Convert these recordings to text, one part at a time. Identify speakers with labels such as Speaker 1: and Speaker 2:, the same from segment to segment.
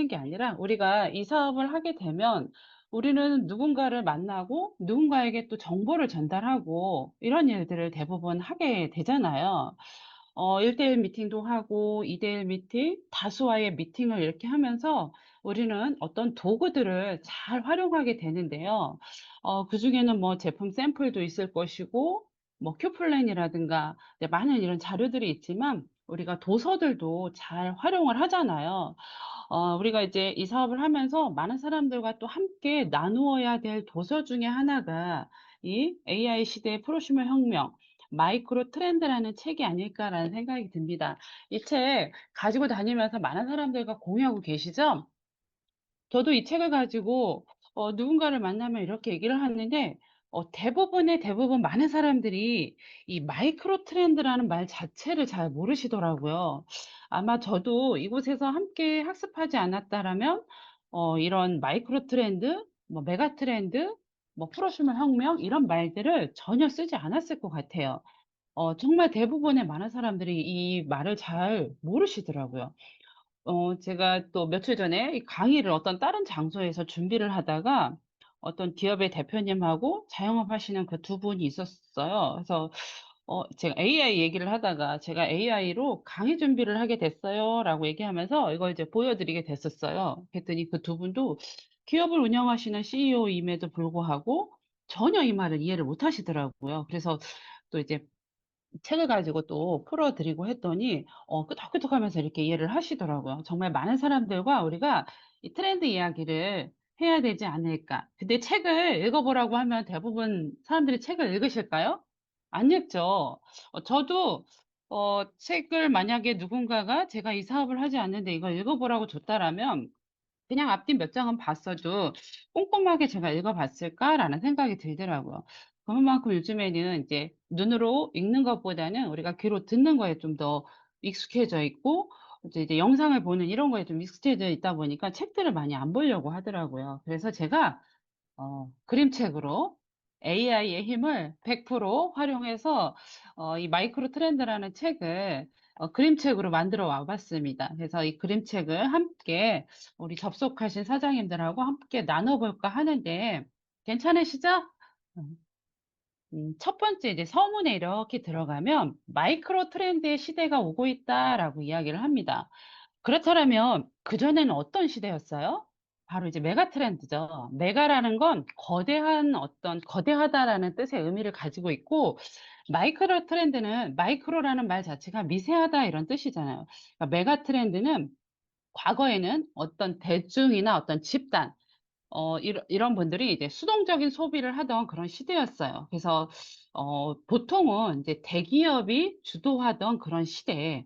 Speaker 1: 하는 게 아니라 우리가 이 사업을 하게 되면 우리는 누군가를 만나고 누군가에게 또 정보를 전달하고 이런 일들을 대부분 하게 되잖아요. 1대1 미팅도 하고 2대1 미팅, 다수와의 미팅을 이렇게 하면서 우리는 어떤 도구들을 잘 활용하게 되는데요. 그중에는 뭐 제품 샘플도 있을 것이고, 뭐 큐플랜이라든가 네, 많은 이런 자료들이 있지만 우리가 도서들도 잘 활용을 하잖아요. 우리가 이제 이 사업을 하면서 많은 사람들과 또 함께 나누어야 될 도서 중에 하나가 이 AI 시대의 프로슈머 혁명, 마이크로 트렌드라는 책이 아닐까라는 생각이 듭니다. 이 책 가지고 다니면서 많은 사람들과 공유하고 계시죠? 저도 이 책을 가지고 누군가를 만나면 이렇게 얘기를 하는데 대부분 많은 사람들이 이 마이크로 트렌드라는 말 자체를 잘 모르시더라고요. 아마 저도 이곳에서 함께 학습하지 않았다라면 이런 마이크로 트렌드, 뭐 메가 트렌드, 뭐 프로슈머 혁명 이런 말들을 전혀 쓰지 않았을 것 같아요. 정말 대부분의 많은 사람들이 이 말을 잘 모르시더라고요. 제가 또 며칠 전에 이 강의를 어떤 다른 장소에서 준비를 하다가 어떤 기업의 대표님하고 자영업하시는 그 두 분이 있었어요. 그래서 제가 AI 얘기를 하다가 제가 AI로 강의 준비를 하게 됐어요라고 얘기하면서 이걸 이제 보여드리게 됐었어요. 그랬더니 그 두 분도 기업을 운영하시는 CEO임에도 불구하고 전혀 이 말을 이해를 못 하시더라고요. 그래서 또 이제 책을 가지고 또 풀어드리고 했더니 끄덕끄덕하면서 이렇게 이해를 하시더라고요. 정말 많은 사람들과 우리가 이 트렌드 이야기를 해야 되지 않을까. 근데 책을 읽어보라고 하면 대부분 사람들이 책을 읽으실까요? 안 읽죠. 저도 책을 만약에 누군가가 제가 이 사업을 하지 않는데 이걸 읽어보라고 줬다라면 그냥 앞뒤 몇 장은 봤어도 '꼼꼼하게 제가 읽어 봤을까?'라는 생각이 들더라고요. 그만큼 요즘에는 이제 눈으로 읽는 것보다는 우리가 귀로 듣는 거에 좀 더 익숙해져 있고 이제 영상을 보는 이런 거에 좀 익숙해져 있다 보니까 책들을 많이 안 보려고 하더라고요. 그래서 제가 그림책으로 AI의 힘을 100% 활용해서 이 마이크로 트렌드라는 책을 그림책으로 만들어 와 봤습니다. 그래서 이 그림책을 함께 우리 접속하신 사장님들하고 함께 나눠 볼까 하는데 괜찮으시죠? 음. 첫 번째 이제 서문에 이렇게 들어가면 "마이크로 트렌드의 시대가 오고 있다."라고 이야기를 합니다. 그렇다면 그전에는 어떤 시대였어요? 바로 이제 메가 트렌드죠. 메가라는 건 거대한 어떤 거대하다라는 뜻의 의미를 가지고 있고 마이크로 트렌드는 마이크로라는 말 자체가 미세하다 이런 뜻이잖아요. 그러니까 메가 트렌드는 과거에는 어떤 대중이나 어떤 집단 이런 분들이 이제 수동적인 소비를 하던 그런 시대였어요. 그래서 보통은 이제 대기업이 주도하던 그런 시대에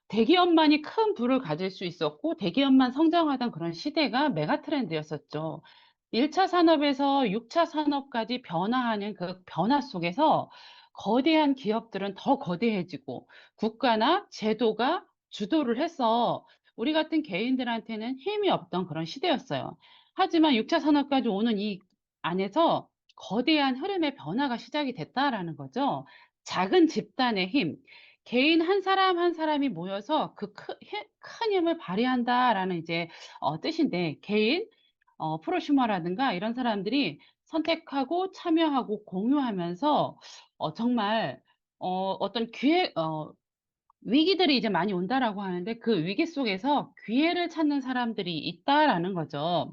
Speaker 1: 대기업만이 큰 부를 가질 수 있었고 대기업만 성장하던 그런 시대가 메가 트렌드였었죠. 1차 산업에서 6차 산업까지 변화하는 그 변화 속에서 거대한 기업들은 더 거대해지고 국가나 제도가 주도를 해서 우리 같은 개인들한테는 힘이 없던 그런 시대였어요. 하지만 6차 산업까지 오는 이 안에서 거대한 흐름의 변화가 시작이 됐다라는 거죠. 작은 집단의 힘, 개인 한 사람 한 사람이 모여서 그 큰 힘을 발휘한다라는 이제 뜻인데 개인 프로슈머라든가 이런 사람들이 선택하고 참여하고 공유하면서 정말 어떤 기회 위기들이 이제 많이 온다라고 하는데 그 위기 속에서 기회를 찾는 사람들이 있다라는 거죠.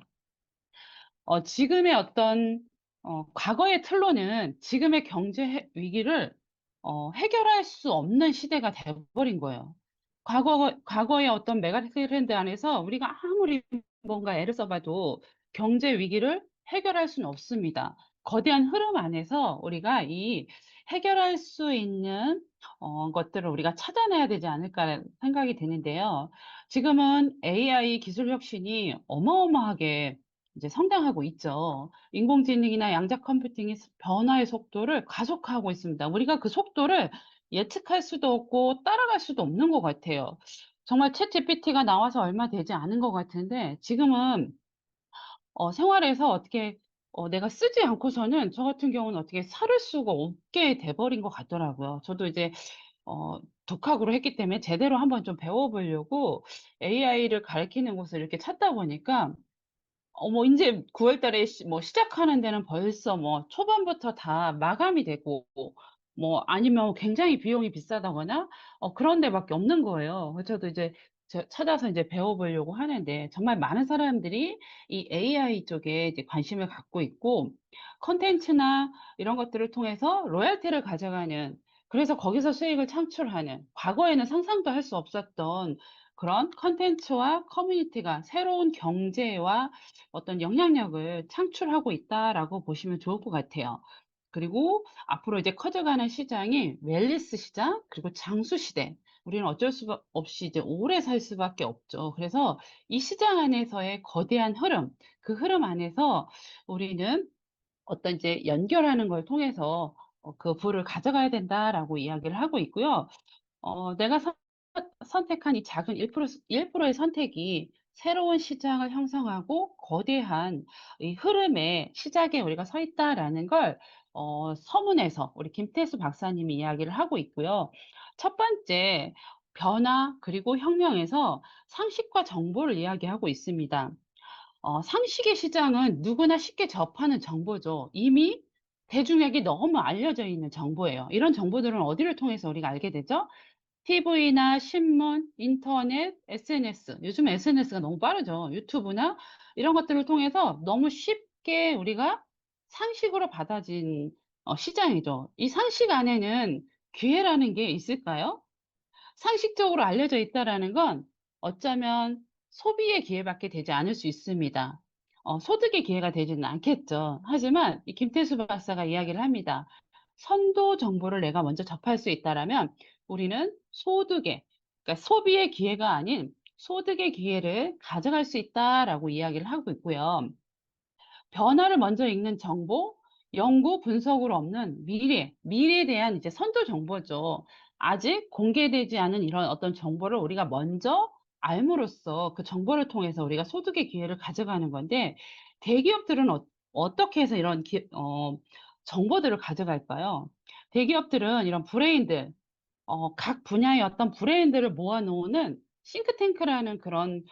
Speaker 1: 지금의 어떤 과거의 틀로는 지금의 경제 위기를 해결할 수 없는 시대가 돼 버린 거예요. 과거의 어떤 메가 트렌드 안에서 우리가 아무리 뭔가 애를 써 봐도 경제 위기를 해결할 수는 없습니다. 거대한 흐름 안에서 우리가 이 해결할 수 있는 것들을 우리가 찾아내야 되지 않을까 생각이 드는데요. 지금은 AI 기술 혁신이 어마어마하게 이제 성장하고 있죠. 인공지능이나 양자 컴퓨팅이 변화의 속도를 가속화하고 있습니다. 우리가 그 속도를 예측할 수도 없고 따라갈 수도 없는 것 같아요. 정말 챗GPT가 나와서 얼마 되지 않은 것 같은데 지금은 생활에서 어떻게 내가 쓰지 않고서는 저 같은 경우는 어떻게 살을 수가 없게 돼 버린 것 같더라고요. 저도 이제 어 독학으로 했기 때문에 제대로 한번 좀 배워보려고 AI를 가르치는 곳을 이렇게 찾다 보니까 뭐 인제 9월 달에 뭐 시작하는 데는 벌써 뭐 초반부터 다 마감이 되고 뭐 아니면 굉장히 비용이 비싸다거나 그런 데밖에 없는 거예요. 그래서 저도 이제 찾아서 이제 배워 보려고 하는데 정말 많은 사람들이 이 AI 쪽에 이제 관심을 갖고 있고 콘텐츠나 이런 것들을 통해서 로열티를 가져가는, 그래서 거기서 수익을 창출하는, 과거에는 상상도 할 수 없었던 그런 콘텐츠와 커뮤니티가 새로운 경제와 어떤 영향력을 창출하고 있다라고 보시면 좋을 것 같아요. 그리고 앞으로 이제 커져가는 시장이 웰니스 시장 그리고 장수 시대. 우리는 어쩔 수 없이 이제 오래 살 수밖에 없죠. 그래서 이 시장 안에서의 거대한 흐름, 그 흐름 안에서 우리는 어떤 이제 연결하는 걸 통해서 그 부를 가져가야 된다라고 이야기를 하고 있고요. 내가 선택한 이 작은 1%의 선택이 새로운 시장을 형성하고 거대한 이 흐름의 시작에 우리가 서 있다라는 걸 서문에서 우리 김태수 박사님이 이야기를 하고 있고요. 첫 번째, 변화 그리고 혁명에서 상식과 정보를 이야기하고 있습니다. 상식의 시장은 누구나 쉽게 접하는 정보죠. 이미 대중에게 너무 알려져 있는 정보예요. 이런 정보들은 어디를 통해서 우리가 알게 되죠? TV나 신문, 인터넷, SNS. 요즘 SNS가 너무 빠르죠. 유튜브나 이런 것들을 통해서 너무 쉽게 우리가 상식으로 받아진 시장이죠. 이 상식 안에는 기회라는 게 있을까요? 상식적으로 알려져 있다라는 건 어쩌면 소비의 기회밖에 되지 않을 수 있습니다. 소득의 기회가 되지는 않겠죠. 하지만 이 김태수 박사가 이야기를 합니다. 선도 정보를 내가 먼저 접할 수 있다라면 우리는 그러니까 소비의 기회가 아닌 소득의 기회를 가져갈 수 있다라고 이야기를 하고 있고요. 변화를 먼저 읽는 정보, 연구 분석으로 없는 미래에 대한 이제 선도 정보죠. 아직 공개되지 않은 이런 어떤 정보를 우리가 먼저 알므로써 그 정보를 통해서 우리가 소득의 기회를 가져가는 건데, 대기업들은 어떻게 해서 이런 정보들을 가져갈까요? 대기업들은 이런 브레인들, 각 분야의 어떤 브랜드를 모아 놓는 싱크탱크라는 그런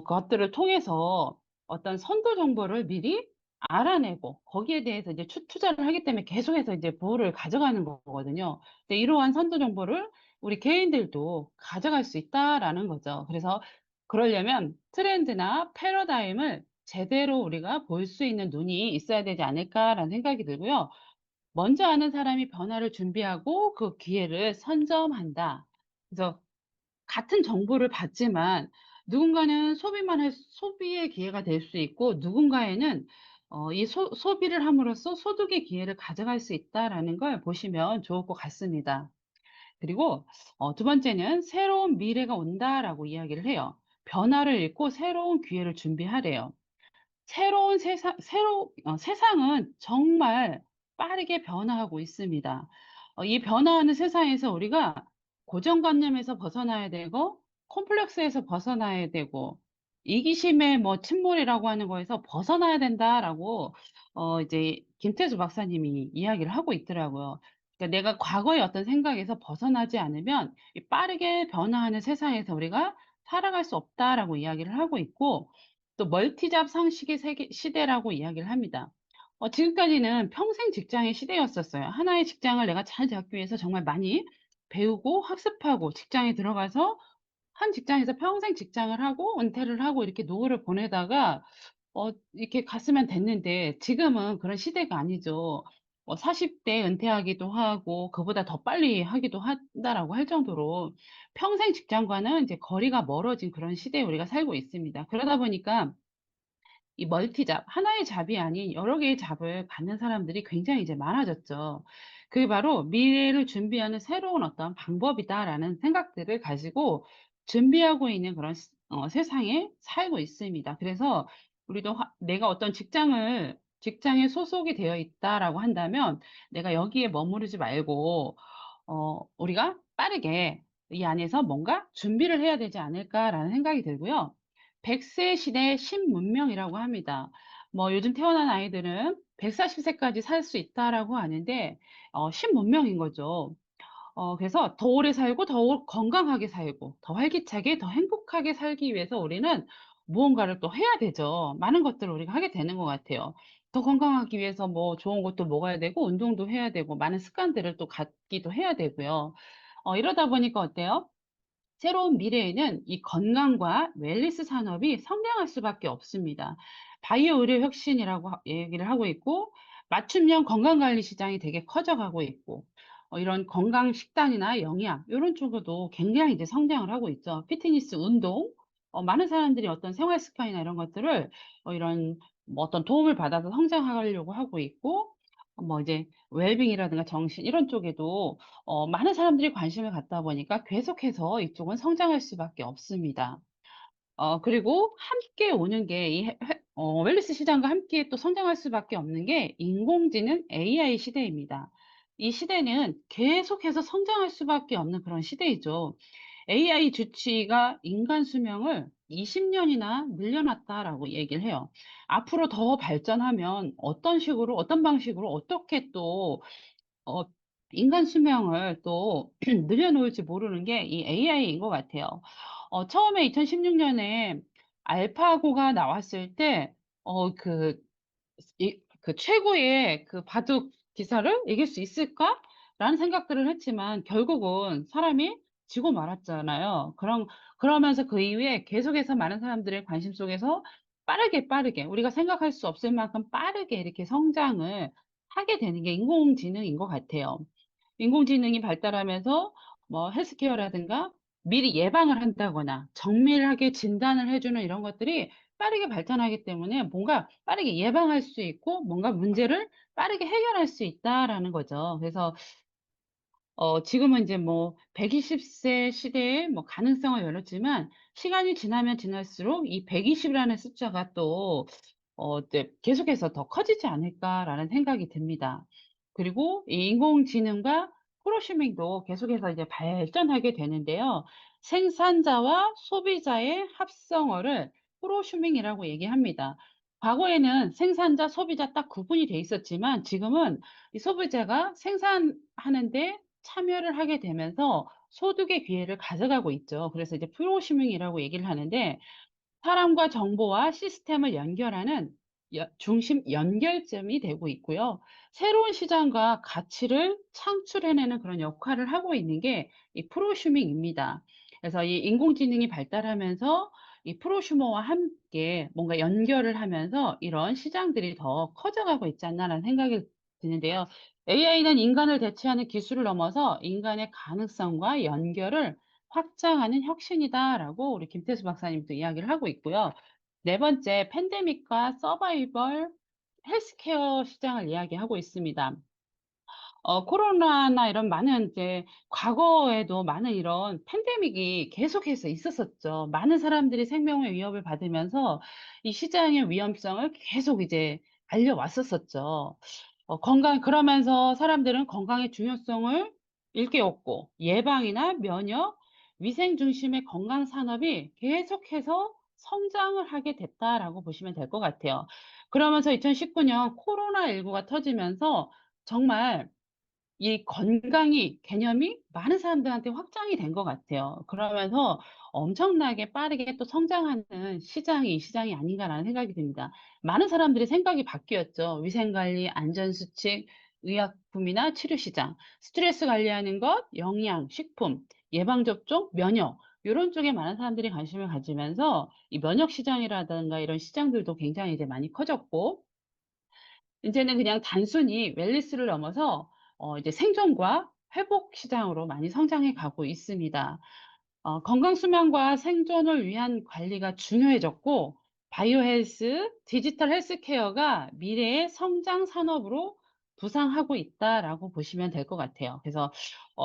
Speaker 1: 것들을 통해서 어떤 선도 정보를 미리 알아내고 거기에 대해서 이제 투자를 하기 때문에 계속해서 이제 부를 가져가는 거거든요. 근데 이러한 선도 정보를 우리 개인들도 가져갈 수 있다라는 거죠. 그래서 그러려면 트렌드나 패러다임을 제대로 우리가 볼 수 있는 눈이 있어야 되지 않을까라는 생각이 들고요. 먼저 아는 사람이 변화를 준비하고 그 기회를 선점한다. 그래서 같은 정보를 받지만 누군가는 소비의 기회가 될 수 있고, 누군가에는 이 소비를 함으로써 소득의 기회를 가져갈 수 있다라는 걸 보시면 좋을 것 같습니다. 그리고 두 번째는 새로운 미래가 온다라고 이야기를 해요. 변화를 읽고 새로운 기회를 준비하래요. 세상은 정말 빠르게 변화하고 있습니다. 이 변화하는 세상에서 우리가 고정관념에서 벗어나야 되고, 콤플렉스에서 벗어나야 되고, 이기심의 뭐 침몰이라고 하는 거에서 벗어나야 된다라고 이제 김태수 박사님이 이야기를 하고 있더라고요. 그러니까 내가 과거의 어떤 생각에서 벗어나지 않으면 이 빠르게 변화하는 세상에서 우리가 살아갈 수 없다라고 이야기를 하고 있고, 또 멀티잡 상식의 시대라고 이야기를 합니다. 지금까지는 평생 직장의 시대였었어요. 하나의 직장을 내가 잘 잡기 위해서 정말 많이 배우고 학습하고 직장에 들어가서 한 직장에서 평생 직장을 하고 은퇴를 하고 이렇게 노후를 보내다가 이렇게 갔으면 됐는데, 지금은 그런 시대가 아니죠. 40대 은퇴하기도 하고 그보다 더 빨리 하기도 한다라고 할 정도로 평생 직장과는 이제 거리가 멀어진 그런 시대에 우리가 살고 있습니다. 그러다 보니까 이 멀티잡, 하나의 잡이 아닌 여러 개의 잡을 갖는 사람들이 굉장히 이제 많아졌죠. 그게 바로 미래를 준비하는 새로운 어떤 방법이다라는 생각들을 가지고 준비하고 있는 그런 세상에 살고 있습니다. 그래서 우리도 내가 어떤 직장에 소속이 되어 있다라고 한다면 내가 여기에 머무르지 말고 우리가 빠르게 이 안에서 뭔가 준비를 해야 되지 않을까라는 생각이 들고요. 100세 시대 신문명이라고 합니다. 뭐 요즘 태어난 아이들은 140세까지 살 수 있다라고 하는데 신문명인 거죠. 그래서 더 오래 살고 더 건강하게 살고 더 활기차게 더 행복하게 살기 위해서 우리는 무언가를 또 해야 되죠. 많은 것들을 우리가 하게 되는 것 같아요. 더 건강하기 위해서 뭐 좋은 것도 먹어야 되고 운동도 해야 되고 많은 습관들을 또 갖기도 해야 되고요. 이러다 보니까 어때요? 새로운 미래에는 이 건강과 웰니스 산업이 성장할 수밖에 없습니다. 바이오 의료 혁신이라고 얘기를 하고 있고, 맞춤형 건강관리 시장이 되게 커져가고 있고, 이런 건강 식단이나 영양 이런 쪽으로도 굉장히 이제 성장을 하고 있죠. 피트니스, 운동, 많은 사람들이 어떤 생활 습관이나 이런 것들을 이런 뭐 어떤 도움을 받아서 성장하려고 하고 있고, 뭐 이제 웰빙이라든가 정신 이런 쪽에도 많은 사람들이 관심을 갖다 보니까 계속해서 이쪽은 성장할 수밖에 없습니다. 그리고 함께 오는 게 이 웰니스 시장과 함께 또 성장할 수밖에 없는 게 인공지능 AI 시대입니다. 이 시대는 계속해서 성장할 수밖에 없는 그런 시대이죠. AI 주치의가 인간 수명을 20년이나 늘려놨다라고 얘기를 해요. 앞으로 더 발전하면 어떤 식으로, 어떤 방식으로 어떻게 또 어 인간 수명을 또 늘려놓을지 모르는 게 이 AI인 것 같아요. 처음에 2016 년에 알파고가 나왔을 때 그 최고의 그 바둑 기사를 이길 수 있을까?'라는 생각들을 했지만 결국은 사람이 지고 말았잖아요. 그러면서 그 이후에 계속해서 많은 사람들의 관심 속에서 빠르게 우리가 생각할 수 없을 만큼 빠르게 이렇게 성장을 하게 되는 게 인공지능인 것 같아요. 인공지능이 발달하면서 뭐 헬스케어라든가 미리 예방을 한다거나 정밀하게 진단을 해 주는 이런 것들이 빠르게 발전하기 때문에 뭔가 빠르게 예방할 수 있고 뭔가 문제를 빠르게 해결할 수 있다라는 거죠. 그래서 지금은 이제 뭐 120세 시대에 뭐 가능성을 열었지만 시간이 지나면 지날수록 이 120 이라는 숫자가 또 이제 '계속해서 더 커지지 않을까.'라는 생각이 듭니다. 그리고 이 인공지능과 프로슈밍도 계속해서 이제 발전하게 되는데요. 생산자와 소비자의 합성어를 프로슈밍이라고 얘기합니다. 과거에는 생산자, 소비자 딱 구분이 돼 있었지만 지금은 이 소비자가 생산하는 데 참여를 하게 되면서 소득의 기회를 가져가고 있죠. 그래서 이제 프로슈밍이라고 얘기를 하는데 사람과 정보와 시스템을 연결하는 중심 연결점이 되고 있고요. 새로운 시장과 가치를 창출해내는 그런 역할을 하고 있는 게 이 프로슈밍입니다. 그래서 이 인공지능이 발달하면서 이 프로슈머와 함께 뭔가 연결을 하면서 이런 시장들이 더 커져가고 있지 않나라는 생각이 드는데요. AI는 인간을 대체하는 기술을 넘어서 인간의 가능성과 연결을 확장하는 혁신이다라고 우리 김태수 박사님도 이야기를 하고 있고요. 네 번째, 팬데믹과 서바이벌 헬스케어 시장을 이야기하고 있습니다. 코로나나 이런 많은 이제 과거에도 많은 이런 팬데믹이 계속해서 있었었죠. 많은 사람들이 생명의 위협을 받으면서 이 시장의 위험성을 계속 이제 알려왔었었죠. 그러면서 사람들은 건강의 중요성을 일깨웠고 예방이나 면역, 위생 중심의 건강 산업이 계속해서 성장을 하게 됐다라고 보시면 될 것 같아요. 그러면서 2019년 코로나19가 터지면서 정말 이 건강이 개념이 많은 사람들한테 확장이 된 것 같아요. 그러면서 엄청나게 빠르게 또 성장하는 시장이 이 시장이 아닌가라는 생각이 듭니다. 많은 사람들의 생각이 바뀌었죠. 위생관리, 안전수칙, 의약품이나 치료 시장, 스트레스 관리하는 것, 영양, 식품, 예방접종, 면역 요런 쪽에 많은 사람들이 관심을 가지면서 이 면역 시장이라든가 이런 시장들도 굉장히 이제 많이 커졌고 인제는 그냥 단순히 웰니스를 넘어서 이제 생존과 회복 시장으로 많이 성장해 가고 있습니다. 건강 수명과 생존을 위한 관리가 중요해졌고 바이오 헬스, 디지털 헬스케어가 미래의 성장 산업으로 부상하고 있다라고 보시면 될 것 같아요. 그래서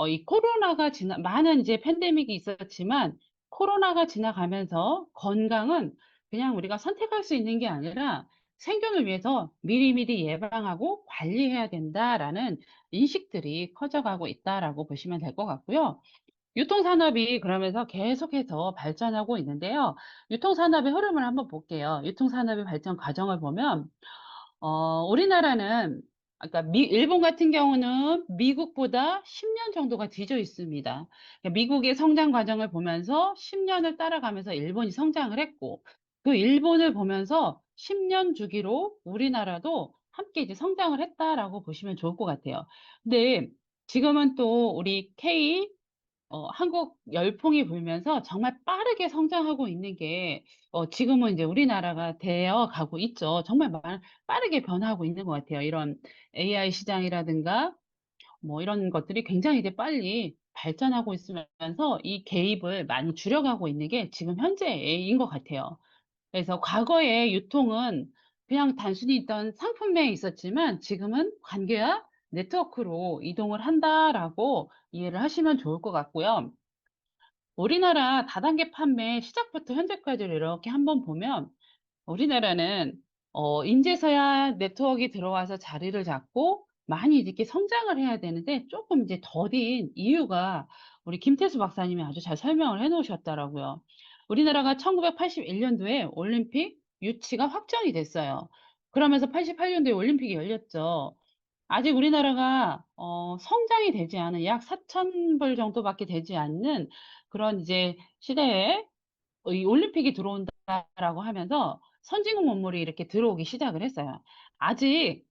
Speaker 1: 이 코로나가 많은 이제 팬데믹이 있었지만 코로나가 지나가면서 건강은 그냥 우리가 선택할 수 있는 게 아니라 생존을 위해서 미리미리 예방하고 관리해야 된다라는 인식들이 커져가고 있다라고 보시면 될 것 같고요. 유통산업이 그러면서 계속해서 발전하고 있는데요. 유통산업의 흐름을 한번 볼게요. 유통산업의 발전 과정을 보면 우리나라는 그러니까 일본 같은 경우는 미국보다 10년 정도가 뒤져 있습니다. 그러니까 미국의 성장 과정을 보면서 10년을 따라가면서 일본이 성장을 했고, 그 일본을 보면서 10년 주기로 우리나라도 함께 이제 성장을 했다라고 보시면 좋을 것 같아요. 근데 지금은 또 우리 한국 열풍이 불면서 정말 빠르게 성장하고 있는 게, 지금은 이제 우리나라가 되어 가고 있죠. 정말 빠르게 변화하고 있는 것 같아요. 이런 AI 시장이라든가, 뭐 이런 것들이 굉장히 이제 빨리 발전하고 있으면서 이 개입을 많이 줄여가고 있는 게 지금 현재인 것 같아요. 그래서 과거의 유통은 그냥 단순히 있던 상품에 있었지만 지금은 관계와 네트워크로 이동을 한다라고 이해를 하시면 좋을 것 같고요. 우리나라 다단계 판매 시작부터 현재까지를 이렇게 한번 보면 우리나라는 인제서야 네트워크가 들어와서 자리를 잡고 많이 이렇게 성장을 해야 되는데 조금 이제 더딘 이유가 우리 김태수 박사님이 아주 잘 설명을 해 놓으셨더라고요. 우리나라가 1981년도에 올림픽 유치가 확정이 됐어요. 그러면서 88년도에 올림픽이 열렸죠. 아직 우리나라가 성장이 되지 않은 약 4,000불 정도밖에 되지 않는 그런 이제 시대에 이 올림픽이 들어온다라고 하면서 선진국 문물이 이렇게 들어오기 시작을 했어요. 아직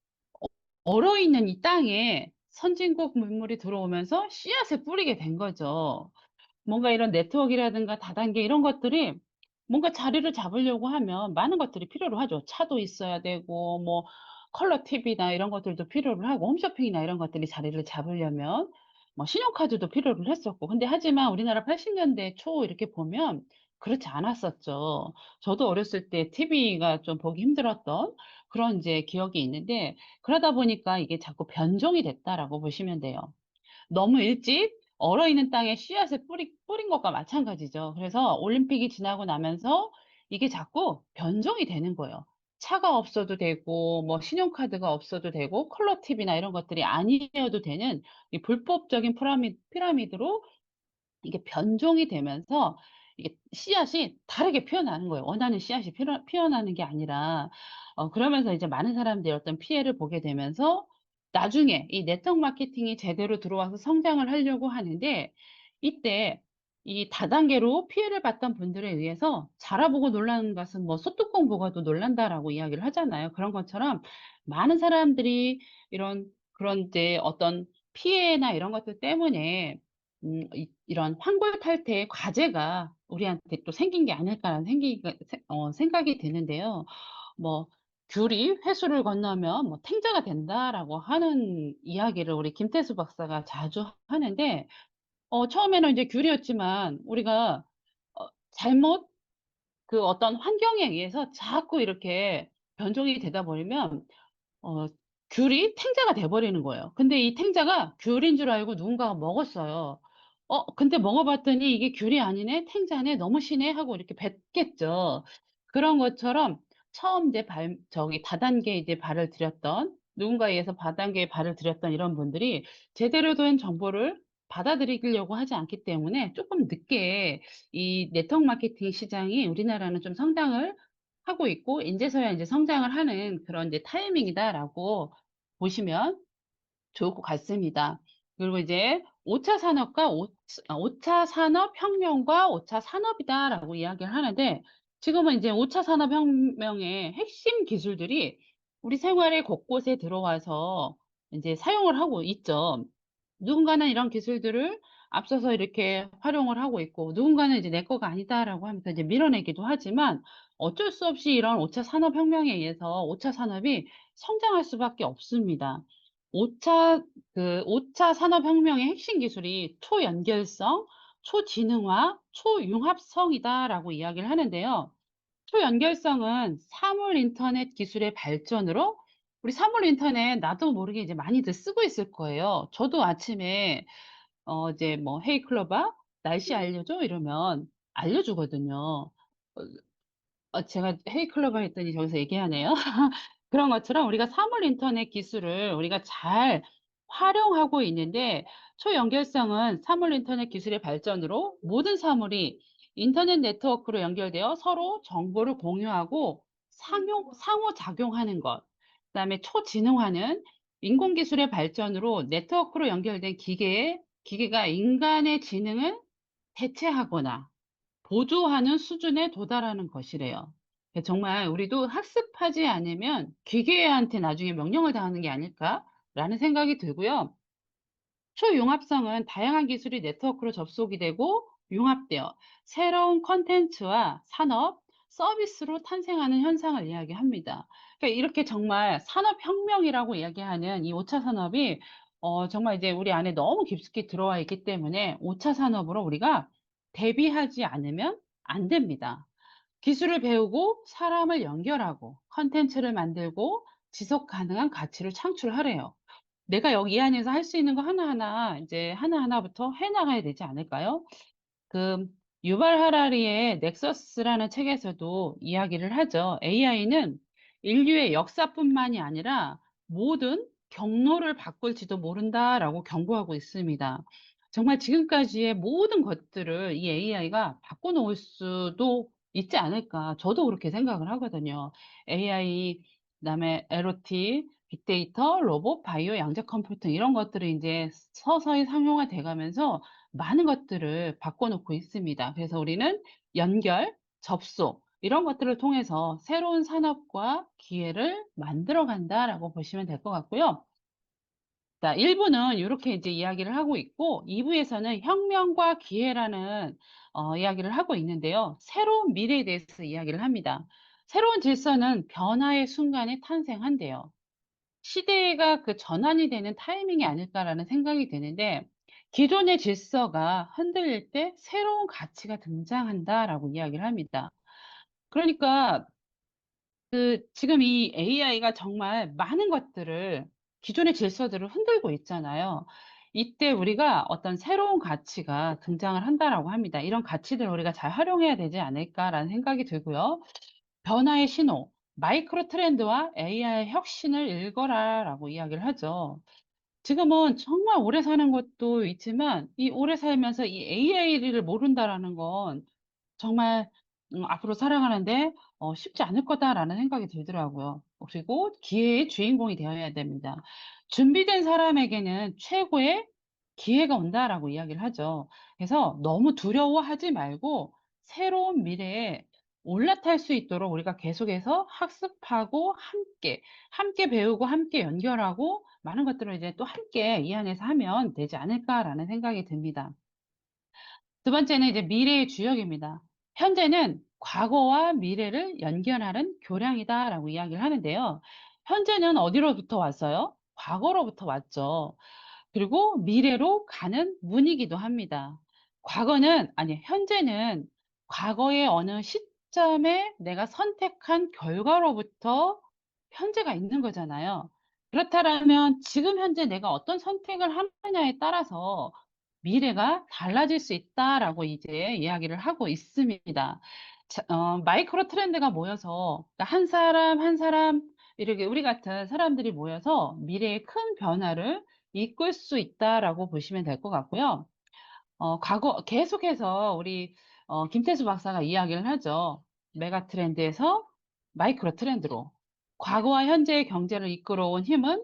Speaker 1: 얼어있는 이 땅에 선진국 문물이 들어오면서 씨앗을 뿌리게 된 거죠. 뭔가 이런 네트워크라든가 다단계 이런 것들이 뭔가 자리를 잡으려고 하면 많은 것들이 필요로 하죠. 차도 있어야 되고, 뭐, 컬러 TV나 이런 것들도 필요로 하고, 홈쇼핑이나 이런 것들이 자리를 잡으려면, 뭐, 신용카드도 필요를 했었고. 근데 하지만 우리나라 80년대 초 이렇게 보면 그렇지 않았었죠. 저도 어렸을 때 TV가 좀 보기 힘들었던 그런 이제 기억이 있는데, 그러다 보니까 이게 자꾸 변종이 됐다라고 보시면 돼요. 너무 일찍 얼어있는 땅에 씨앗을 뿌린 것과 마찬가지죠. 그래서 올림픽이 지나고 나면서 이게 자꾸 변종이 되는 거예요. 차가 없어도 되고, 뭐, 신용카드가 없어도 되고, 컬러 TV나 이런 것들이 아니어도 되는 이 불법적인 피라미드로 이게 변종이 되면서 이게 씨앗이 다르게 피어나는 거예요. 원하는 씨앗이 피어나는 게 아니라, 그러면서 이제 많은 사람들이 어떤 피해를 보게 되면서 나중에 이 네트워크 마케팅이 제대로 들어와서 성장을 하려고 하는데 이때 이 다단계로 피해를 봤던 분들에 의해서 자라보고 놀라는 것은 뭐 소뚜껑 보고도 놀란다라고 이야기를 하잖아요. 그런 것처럼 많은 사람들이 그런 이제 어떤 피해나 이런 것들 때문에 이런 환골 탈태의 과제가 우리한테 또 생긴 게 아닐까라는 생각이 드는데요. 뭐, 귤이 회수를 건너면 뭐 탱자가 된다라고 하는 이야기를 우리 김태수 박사가 자주 하는데, 처음에는 이제 귤이었지만 우리가 잘못 그 어떤 환경에 의해서 자꾸 이렇게 변종이 되다 버리면 어 귤이 탱자가 돼 버리는 거예요. 근데 이 탱자가 귤인 줄 알고 누군가가 먹었어요. 근데 먹어 봤더니 '이게 귤이 아니네. 탱자네. 너무 시네.' 하고 이렇게 뱉겠죠. 그런 것처럼 처음 이제 다단계에 이제 발을 들였던 누군가에 의해서 다단계에 발을 들였던 이런 분들이 제대로 된 정보를 받아들이려고 하지 않기 때문에 쪼끔 늦게 이 네트워크 마케팅 시장이 우리나라는 좀 성장을 하고 있고 인제서야 인제 성장을 하는 그런 이제 타이밍이다라고 보시면 좋을 것 같습니다. 그리고 이제 5차 산업과 5차 산업혁명과 5차 산업이다라고 이야기를 하는데 지금은 이제 5차 산업혁명의 핵심 기술들이 우리 생활의 곳곳에 들어와서 인제 사용을 하고 있죠. 누군가는 이런 기술들을 앞서서 이렇게 활용을 하고 있고 누군가는 이제 "내 거가 아니다."라고 하면서 이제 밀어내기도 하지만 어쩔 수 없이 이런 5차 산업혁명에 의해서 5차 산업이 성장할 수밖에 없습니다. 5차 5차 산업혁명의 핵심 기술이 초연결성, 초지능화, 초융합성이다라고 이야기를 하는데요. 초연결성은 사물 인터넷 기술의 발전으로 우리 사물 인터넷 나도 모르게 이제 많이들 쓰고 있을 거예요. 저도 아침에 이제 뭐 "헤이 클로바 날씨 알려줘." 이러면 알려주거든요. 제가 "헤이 클로바." 했더니 저기서 얘기하네요. 그런 것처럼 우리가 사물 인터넷 기술을 우리가 잘 활용하고 있는데 초연결성은 사물 인터넷 기술의 발전으로 모든 사물이 인터넷 네트워크로 연결되어 서로 정보를 공유하고 상호작용하는 것. 그다음에 초지능화는 인공기술의 발전으로 네트워크로 연결된 기계가 인간의 지능을 대체하거나 보조하는 수준에 도달하는 것이래요. 정말 우리도 학습하지 않으면 기계한테 나중에 명령을 당하는 게 아닐까라는 생각이 들고요. 초융합성은 다양한 기술이 네트워크로 접속이 되고 융합되어 새로운 콘텐츠와 산업, 서비스로 탄생하는 현상을 이야기합니다. 그러니까 이렇게 정말 산업혁명이라고 이야기하는 이 5차 산업이 정말 이제 우리 안에 너무 깊숙이 들어와 있기 때문에 5차 산업으로 우리가 대비하지 않으면 안 됩니다. 기술을 배우고 사람을 연결하고 콘텐츠를 만들고 지속 가능한 가치를 창출하래요. 내가 여기 이 안에서 할 수 있는 거 하나하나 이제 하나하나부터 해 나가야 되지 않을까요? 그 유발 하라리의 넥서스라는 책에서도 이야기를 하죠. AI는 인류의 역사뿐만이 아니라 모든 경로를 바꿀지도 모른다라고 경고하고 있습니다. 정말 지금까지의 모든 것들을 이 AI가 바꿔놓을 수도 있지 않을까. 저도 그렇게 생각을 하거든요. AI, 그다음에 LOT, 빅데이터, 로봇, 바이오, 양자 컴퓨팅 이런 것들이 이제 서서히 상용화 돼 가면서 많은 것들을 바꿔놓고 있습니다. 그래서 우리는 연결, 접속 이런 것들을 통해서 새로운 산업과 기회를 만들어 간다라고 보시면 될 것 같고요. 자, 1부는 이렇게 이제 이야기를 하고 있고 2부에서는 혁명과 기회라는 이야기를 하고 있는데요. 새로운 미래에 대해서 이야기를 합니다. 새로운 질서는 변화의 순간에 탄생한대요. 시대가 그 전환이 되는 타이밍이 아닐까라는 생각이 드는데 기존의 질서가 흔들릴 때 새로운 가치가 등장한다라고 이야기를 합니다. 그러니까 지금 이 AI가 정말 많은 것들을 기존의 질서들을 흔들고 있잖아요. 이때 우리가 어떤 새로운 가치가 등장을 한다라고 합니다. 이런 가치들을 우리가 잘 활용해야 되지 않을까라는 생각이 들고요. 변화의 신호, 마이크로 트렌드와 AI 혁신을 읽어라라고 이야기를 하죠. 지금은 정말 오래 사는 것도 있지만 이 오래 살면서 이 AI를 모른다라는 건 정말 앞으로 살아가는데 쉽지 않을 거다라는 생각이 들더라고요. 그리고 기회의 주인공이 되어야 됩니다. 준비된 사람에게는 최고의 기회가 온다라고 이야기를 하죠. 그래서 너무 두려워하지 말고 새로운 미래에 올라탈 수 있도록 우리가 계속해서 학습하고 함께 배우고 함께 연결하고 많은 것들을 이제 또 함께 이 안에서 하면 되지 않을까라는 생각이 듭니다. 두 번째는 이제 미래의 주역입니다. 현재는 과거와 미래를 연결하는 교량이다라고 이야기를 하는데요. 현재는 어디로부터 왔어요? 과거로부터 왔죠. 그리고 미래로 가는 문이기도 합니다. 아니, 현재는 과거의 어느 시점에 내가 선택한 결과로부터 현재가 있는 거잖아요. 그렇다면 지금 현재 내가 어떤 선택을 하느냐에 따라서 미래가 달라질 수 있다라고 이제 이야기를 하고 있습니다. 마이크로 트렌드가 모여서 그러니까 한 사람 한 사람 이렇게 우리 같은 사람들이 모여서 미래의 큰 변화를 이끌 수 있다라고 보시면 될 것 같고요. 계속해서 우리 김태수 박사가 이야기를 하죠. 메가 트렌드에서 마이크로 트렌드로 과거와 현재의 경제를 이끌어온 힘은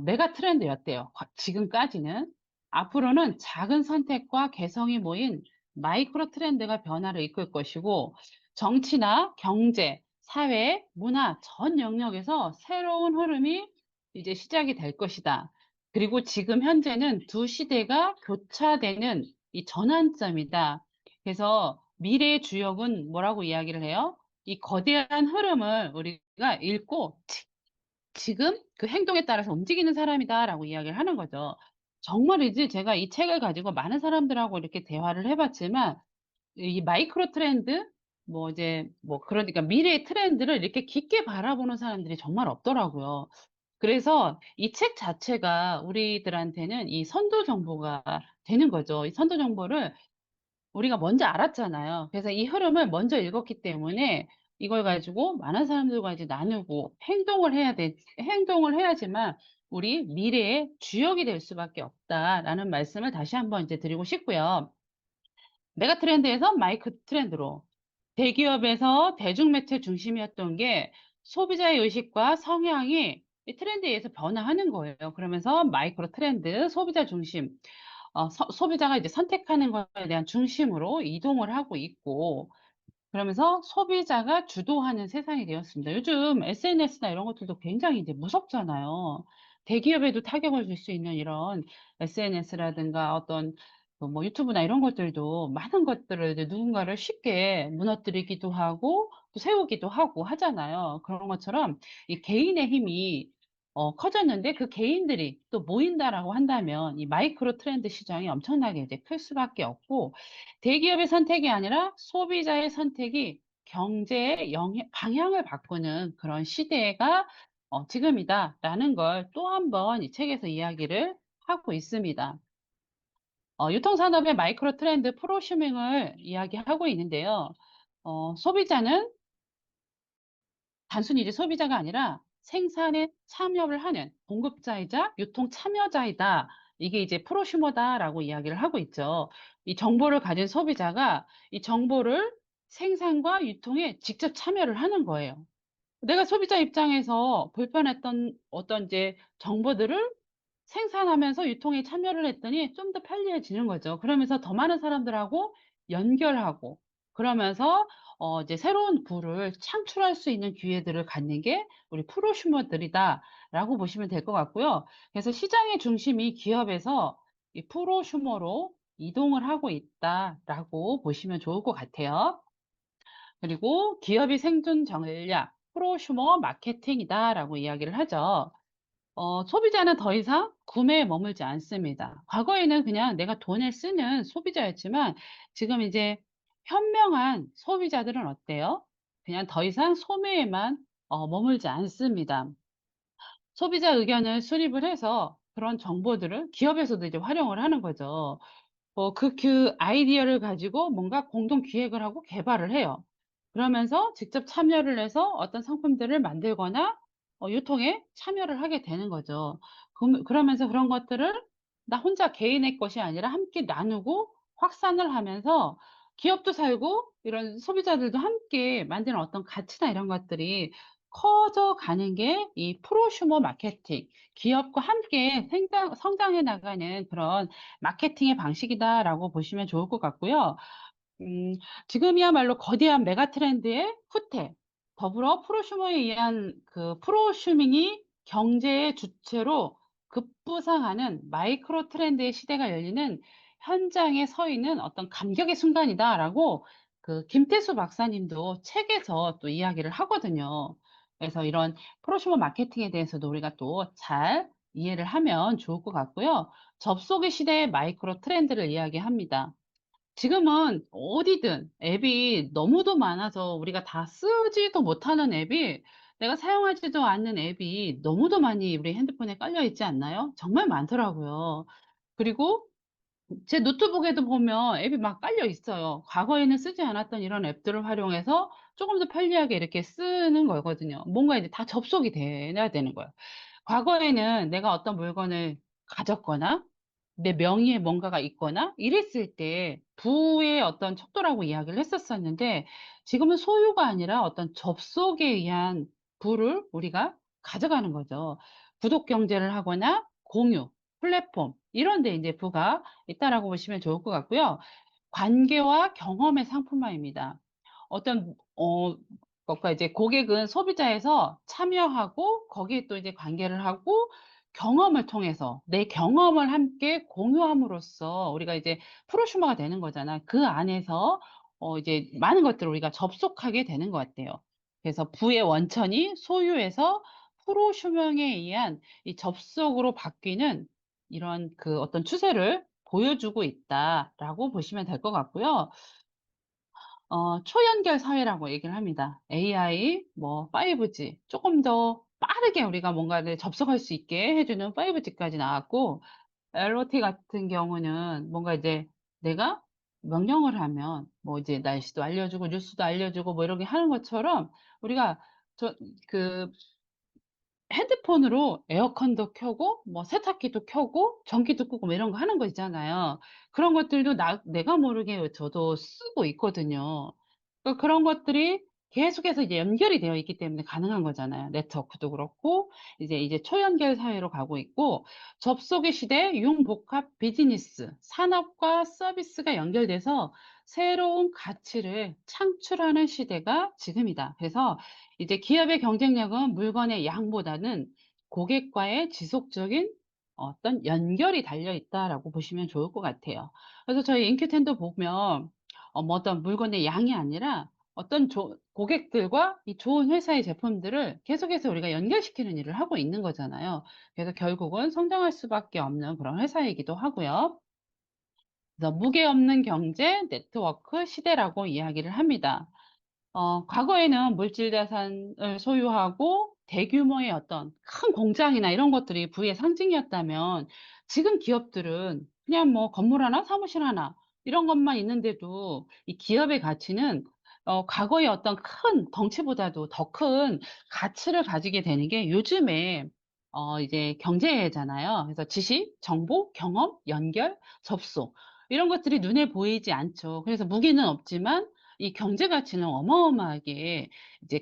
Speaker 1: 메가 트렌드였대요. 지금까지는. 앞으로는 작은 선택과 개성이 모인 마이크로 트렌드가 변화를 이끌 것이고, 정치나 경제, 사회, 문화 전 영역에서 새로운 흐름이 이제 시작이 될 것이다. 그리고 지금 현재는 두 시대가 교차되는 이 전환점이다. 그래서 미래의 주역은 뭐라고 이야기를 해요? 이 거대한 흐름을 우리가 읽고 지금 그 행동에 따라서 움직이는 사람이다라고 이야기를 하는 거죠. 정말이지 제가 이 책을 가지고 많은 사람들하고 이렇게 대화를 해봤지만 이 마이크로 트렌드 뭐 이제 뭐 그러니까 미래의 트렌드를 이렇게 깊게 바라보는 사람들이 정말 없더라고요. 그래서 이 책 자체가 우리들한테는 이 선도 정보가 되는 거죠. 이 선도 정보를 우리가 먼저 알았잖아요. 그래서 이 흐름을 먼저 읽었기 때문에 이걸 가지고 많은 사람들과 이제 나누고 행동을 해야지만 우리 미래의 주역이 될 수밖에 없다라는 말씀을 다시 한번 이제 드리고 싶고요. 메가 트렌드에서 마이크 트렌드로 대기업에서 대중매체 중심이었던 게 소비자의 의식과 성향이 이 트렌드에 의해서 변화하는 거예요. 그러면서 마이크로 트렌드, 소비자 중심, 소비자가 이제 선택하는 거에 대한 중심으로 이동을 하고 있고, 그러면서 소비자가 주도하는 세상이 되었습니다. 요즘 SNS나 이런 것들도 굉장히 이제 무섭잖아요. 대기업에도 타격을 줄 수 있는 이런 SNS라든가 어떤 그뭐 유튜브나 이런 것들도 많은 것들을 이제 누군가를 쉽게 무너뜨리기도 하고 또 세우기도 하고 하잖아요. 그런 것처럼 이 개인의 힘이 커졌는데 그 개인들이 또 모인다라고 한다면 이 마이크로 트렌드 시장이 엄청나게 이제 클 수밖에 없고 대기업의 선택이 아니라 소비자의 선택이 경제의 방향을 바꾸는 그런 시대가 지금이다라는 걸 또 한 번 이 책에서 이야기를 하고 있습니다. 유통산업의 마이크로 트렌드 프로슈밍을 이야기하고 있는데요. 소비자는 단순히 이제 소비자가 아니라 생산에 참여를 하는 공급자이자 유통 참여자이다. 이게 이제 프로슈머다라고 이야기를 하고 있죠. 이 정보를 가진 소비자가 이 정보를 생산과 유통에 직접 참여를 하는 거예요. 내가 소비자 입장에서 불편했던 어떤 이제 정보들을 생산하면서 유통에 참여를 했더니 좀 더 편리해지는 거죠. 그러면서 더 많은 사람들하고 연결하고 그러면서 이제 새로운 부를 창출할 수 있는 기회들을 갖는 게 우리 프로슈머들이다라고 보시면 될 것 같고요. 그래서 시장의 중심이 기업에서 이 프로슈머로 이동을 하고 있다라고 보시면 좋을 것 같아요. 그리고 기업의 생존 전략, 프로슈머 마케팅이다라고 이야기를 하죠. 소비자는 더 이상 구매에 머물지 않습니다. 과거에는 그냥 내가 돈을 쓰는 소비자였지만 지금 이제 현명한 소비자들은 어때요? 그냥 더 이상 소매에만 머물지 않습니다. 소비자 의견을 수립을 해서 그런 정보들을 기업에서도 이제 활용을 하는 거죠. 그 아이디어를 가지고 뭔가 공동 기획을 하고 개발을 해요. 그러면서 직접 참여를 해서 어떤 상품들을 만들거나 유통에 참여를 하게 되는 거죠. 그러면서 그런 것들을 나 혼자 개인의 것이 아니라 함께 나누고 확산을 하면서 기업도 살고 이런 소비자들도 함께 만드는 어떤 가치나 이런 것들이 커져가는 게 이 프로슈머 마케팅, 기업과 함께 성장해 나가는 그런 마케팅의 방식이다라고 보시면 좋을 것 같고요. 음, 지금이야말로 거대한 메가 트렌드의 후퇴, 더불어 프로슈머에 의한 그 프로슈밍이 경제의 주체로 급부상하는 마이크로 트렌드의 시대가 열리는 현장에 서 있는 어떤 감격의 순간이다라고 그 김태수 박사님도 책에서 또 이야기를 하거든요. 그래서 이런 프로슈머 마케팅에 대해서도 우리가 또 잘 이해를 하면 좋을 것 같고요. 접속의 시대의 마이크로 트렌드를 이야기합니다. 지금은 어디든 앱이 너무도 많아서 우리가 다 쓰지도 못하는 앱이 내가 사용하지도 않는 앱이 너무도 많이 우리 핸드폰에 깔려 있지 않나요? 정말 많더라고요. 그리고 제 노트북에도 보면 앱이 막 깔려 있어요. 과거에는 쓰지 않았던 이런 앱들을 활용해서 조금 더 편리하게 이렇게 쓰는 거거든요. 뭔가 이제 다 접속이 돼야 되는 거예요. 과거에는 내가 어떤 물건을 가졌거나 내 명의의 뭔가가 있거나 이랬을 때 부의 어떤 척도라고 이야기를 했었었는데 지금은 소유가 아니라 어떤 접속에 의한 부를 우리가 가져가는 거죠. 구독 경제를 하거나 공유, 플랫폼 이런 데 이제 부가 있다라고 보시면 좋을 것 같고요. 관계와 경험의 상품화입니다. 어떤 것과 이제 고객은 소비자에서 참여하고 거기에 또 이제 관계를 하고 경험을 통해서 내 경험을 함께 공유함으로써 우리가 이제 프로슈머가 되는 거잖아. 그 안에서 이제 많은 것들을 우리가 접속하게 되는 것 같아요. 그래서 부의 원천이 소유에서 프로슈머에 의한 이 접속으로 바뀌는 이런 그 어떤 추세를 보여주고 있다라고 보시면 될 것 같고요. 초연결 사회라고 얘기를 합니다. AI, 뭐 5G, 조금 더 빠르게 우리가 뭔가를 접속할 수 있게 해주는 5G까지 나왔고, LOT 같은 경우는 뭔가 이제 내가 명령을 하면 뭐 이제 날씨도 알려주고 뉴스도 알려주고 뭐 이렇게 하는 것처럼 우리가 저, 그 핸드폰으로 에어컨도 켜고 뭐 세탁기도 켜고 전기도 끄고 뭐 이런 거 하는 거 있잖아요. 그런 것들도 내가 모르게 저도 쓰고 있거든요. 그런 것들이 계속해서 이제 연결이 되어 있기 때문에 가능한 거잖아요. 네트워크도 그렇고 이제 초연결 사회로 가고 있고 접속의 시대 융복합 비즈니스, 산업과 서비스가 연결돼서 새로운 가치를 창출하는 시대가 지금이다. 그래서 이제 기업의 경쟁력은 물건의 양보다는 고객과의 지속적인 어떤 연결이 달려 있다라고 보시면 좋을 것 같아요. 그래서 저희 인큐텐도 보면 뭐 어떤 물건의 양이 아니라 어떤 고객들과 이 좋은 회사의 제품들을 계속해서 우리가 연결시키는 일을 하고 있는 거잖아요. 그래서 결국은 성장할 수밖에 없는 그런 회사이기도 하고요. 그래서 무게 없는 경제 네트워크 시대라고 이야기를 합니다. 과거에는 물질 자산을 소유하고 대규모의 어떤 큰 공장이나 이런 것들이 부의 상징이었다면 지금 기업들은 그냥 뭐 건물 하나, 사무실 하나 이런 것만 있는데도 이 기업의 가치는 과거의 어떤 큰 덩치보다도 더 큰 가치를 가지게 되는 게 요즘에 이제 경제잖아요. 그래서 지식, 정보, 경험, 연결, 접속 이런 것들이 눈에 보이지 않죠. 그래서 무게는 없지만 이 경제 가치는 어마어마하게 이제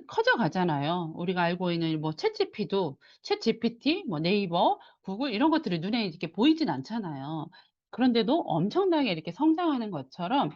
Speaker 1: 커져 가잖아요. 우리가 알고 있는 뭐 챗GPT, 뭐 네이버, 구글 이런 것들이 눈에 이렇게 보이진 않잖아요. 그런데도 엄청나게 이렇게 성장하는 것처럼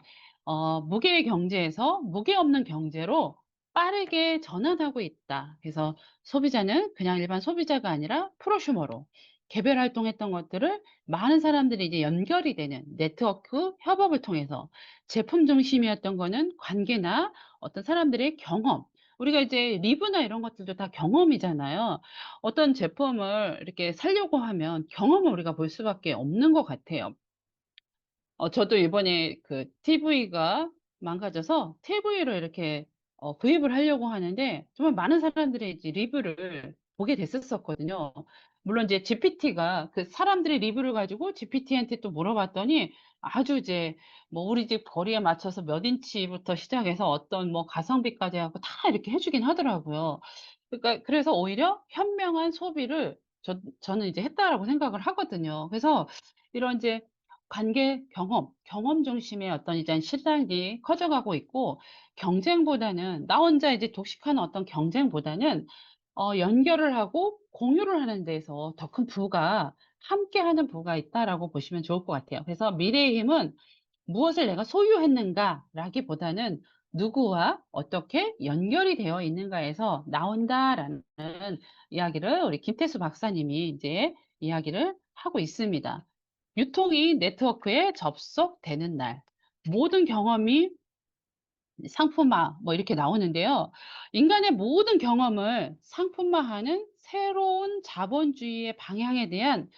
Speaker 1: 무게 경제에서 무게 없는 경제로 빠르게 전환하고 있다. 그래서 소비자는 그냥 일반 소비자가 아니라 프로슈머로 개별 활동했던 것들을 많은 사람들이 이제 연결이 되는 네트워크 협업을 통해서 제품 중심이었던 거는 관계나 어떤 사람들의 경험. 우리가 이제 리뷰나 이런 것들도 다 경험이잖아요. 어떤 제품을 이렇게 사려고 하면 경험을 우리가 볼 수밖에 없는 것 같아요. 저도 이번에 그 TV가 망가져서 TV를 이렇게 구입을 하려고 하는데 정말 많은 사람들의 이제 리뷰를 보게 됐었거든요. 물론 이제 GPT가 그 사람들의 리뷰를 가지고 GPT한테 또 물어봤더니 아주 이제 뭐 우리 집 거리에 맞춰서 몇 인치부터 시작해서 어떤 뭐 가성비까지 하고 다 이렇게 해주긴 하더라고요. 그러니까 그래서 오히려 현명한 소비를 저는 이제 했다라고 생각을 하거든요. 그래서 이런 이제 관계, 경험 중심의 어떤 이제 시장이 커져가고 있고 경쟁보다는 나 혼자 이제 독식하는 어떤 경쟁보다는 연결을 하고 공유를 하는 데에서 더 큰 부가 함께하는 부가 있다라고 보시면 좋을 것 같아요. 그래서 미래의 힘은 무엇을 내가 소유했는가라기보다는 누구와 어떻게 연결이 되어 있는가에서 나온다라는 이야기를 우리 김태수 박사님이 이제 이야기를 하고 있습니다. 유통이 네트워크에 접속되는 날, 모든 경험이 상품화 뭐 이렇게 나오는데요. 인간의 모든 경험을 상품화하는 새로운 자본주의의 방향에 대한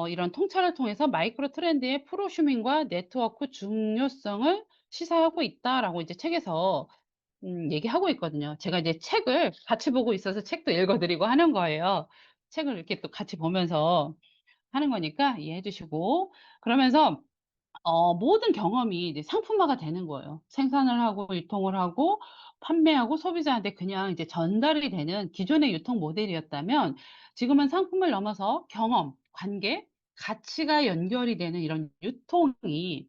Speaker 1: 이런 통찰을 통해서 마이크로 트렌드의 프로슈밍과 네트워크 중요성을 시사하고 있다라고 이제 책에서 얘기하고 있거든요. 제가 이제 책을 같이 보고 있어서 책도 읽어드리고 하는 거예요. 책을 이렇게 또 같이 보면서 하는 거니까 이해해 주시고 그러면서 모든 경험이 이제 상품화가 되는 거예요. 생산을 하고 유통을 하고 판매하고 소비자한테 그냥 이제 전달이 되는 기존의 유통 모델이었다면 지금은 상품을 넘어서 경험, 관계, 가치가 연결이 되는 이런 유통이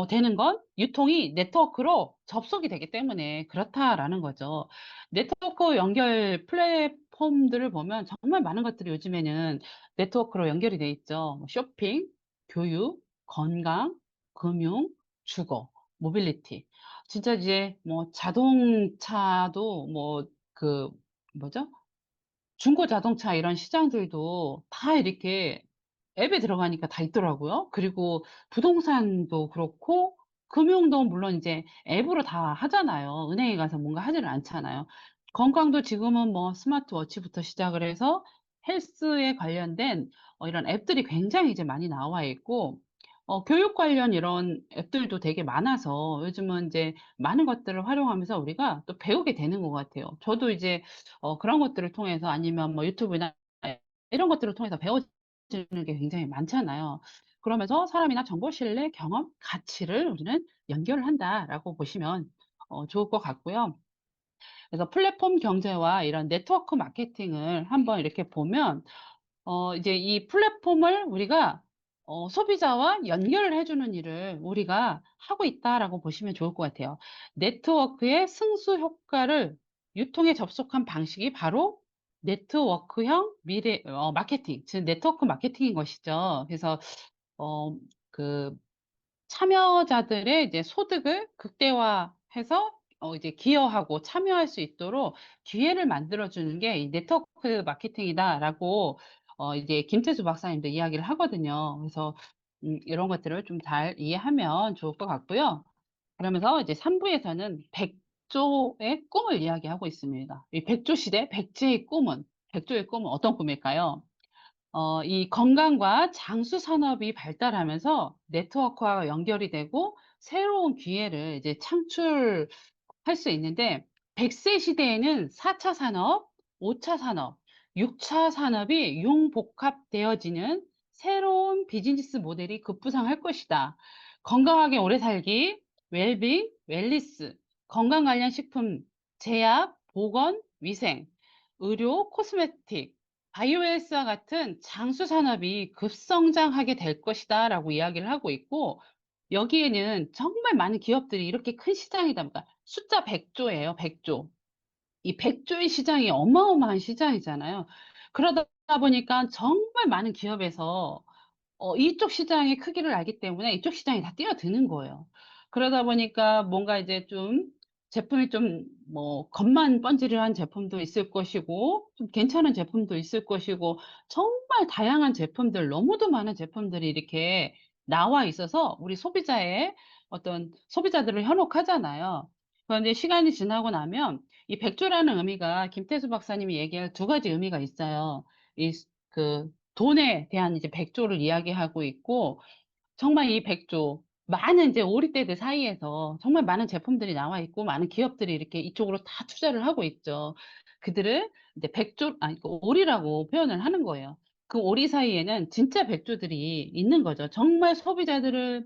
Speaker 1: 되는 건 유통이 네트워크로 접속이 되기 때문에 그렇다라는 거죠. 네트워크 연결 플랫폼들을 보면 정말 많은 것들이 요즘에는 네트워크로 연결이 돼 있죠. 뭐 쇼핑, 교육, 건강, 금융, 주거, 모빌리티. 진짜 이제 뭐 자동차도 뭐 그 뭐죠? 중고 자동차 이런 시장들도 다 이렇게 앱에 들어가니까 다 있더라고요. 그리고 부동산도 그렇고 금융도 물론 이제 앱으로 다 하잖아요. 은행에 가서 뭔가 하지를 않잖아요. 건강도 지금은 뭐 스마트워치부터 시작을 해서 헬스에 관련된 이런 앱들이 굉장히 이제 많이 나와 있고 교육 관련 이런 앱들도 되게 많아서 요즘은 이제 많은 것들을 활용하면서 우리가 또 배우게 되는 것 같아요. 저도 이제 그런 것들을 통해서 아니면 뭐 유튜브나 이런 것들을 통해서 배워지는 게 굉장히 많잖아요. 그러면서 사람이나 정보, 신뢰, 경험, 가치를 우리는 연결을 한다라고 보시면 좋을 것 같고요. 그래서 플랫폼 경제와 이런 네트워크 마케팅을 한번 이렇게 보면 이제 이 플랫폼을 우리가 소비자와 연결을 해 주는 일을 우리가 하고 있다라고 보시면 좋을 것 같아요. 네트워크의 승수 효과를 유통에 접속한 방식이 바로 네트워크형 미래 마케팅, 즉 네트워크 마케팅인 것이죠. 그래서 어 그 참여자들의 이제 소득을 극대화해서 이제 기여하고 참여할 수 있도록 기회를 만들어 주는 게 이 "네트워크 마케팅이다."라고 이제 김태수 박사님도 이야기를 하거든요. 그래서 이런 것들을 좀 잘 이해하면 좋을 것 같고요. 그러면서 이제 3 부에서는 백조의 꿈을 이야기하고 있습니다. 이 백조 시대 백제의 꿈은 백조의 꿈은 어떤 꿈일까요? 이 건강과 장수 산업이 발달하면서 네트워크와 연결이 되고 새로운 기회를 이제 창출할 수 있는데 100세 시대에는 4차 산업, 5차 산업, 6차 산업이 융복합되어지는 새로운 비즈니스 모델이 급부상할 것이다. 건강하게 오래 살기, 웰빙, 웰니스, 건강 관련 식품, 제약, 보건, 위생, 의료, 코스메틱, 바이오헬스와 같은 장수 산업이 급성장하게 될 것이다라고 이야기를 하고 있고 여기에는 정말 많은 기업들이 이렇게 큰 시장이다 보니까 숫자 100 조예요, 100 조. 이 100 조의 시장이 어마어마한 시장이잖아요. 그러다 보니까 정말 많은 기업에서 이쪽 시장의 크기를 알기 때문에 이쪽 시장에 다 뛰어드는 거예요. 그러다 보니까 뭔가 이제 좀 제품이 좀 뭐 겉만 번지르한 제품도 있을 것이고 좀 괜찮은 제품도 있을 것이고 정말 다양한 제품들 너무도 많은 제품들이 이렇게 나와 있어서 우리 소비자의 어떤 소비자들을 현혹하잖아요. 그런데 시간이 지나고 나면 이 백조라는 의미가 김태수 박사님이 얘기할 두 가지 의미가 있어요. 돈에 대한 이제 백조를 이야기하고 있고 정말 이 백조 많은 이제 오리떼들 사이에서 정말 많은 제품들이 나와 있고 많은 기업들이 이렇게 이쪽으로 다 투자를 하고 있죠. 그들을 이제 백조 아니 그 오리라고 표현을 하는 거예요. 그 오리 사이에는 진짜 백조들이 있는 거죠. 정말 소비자들을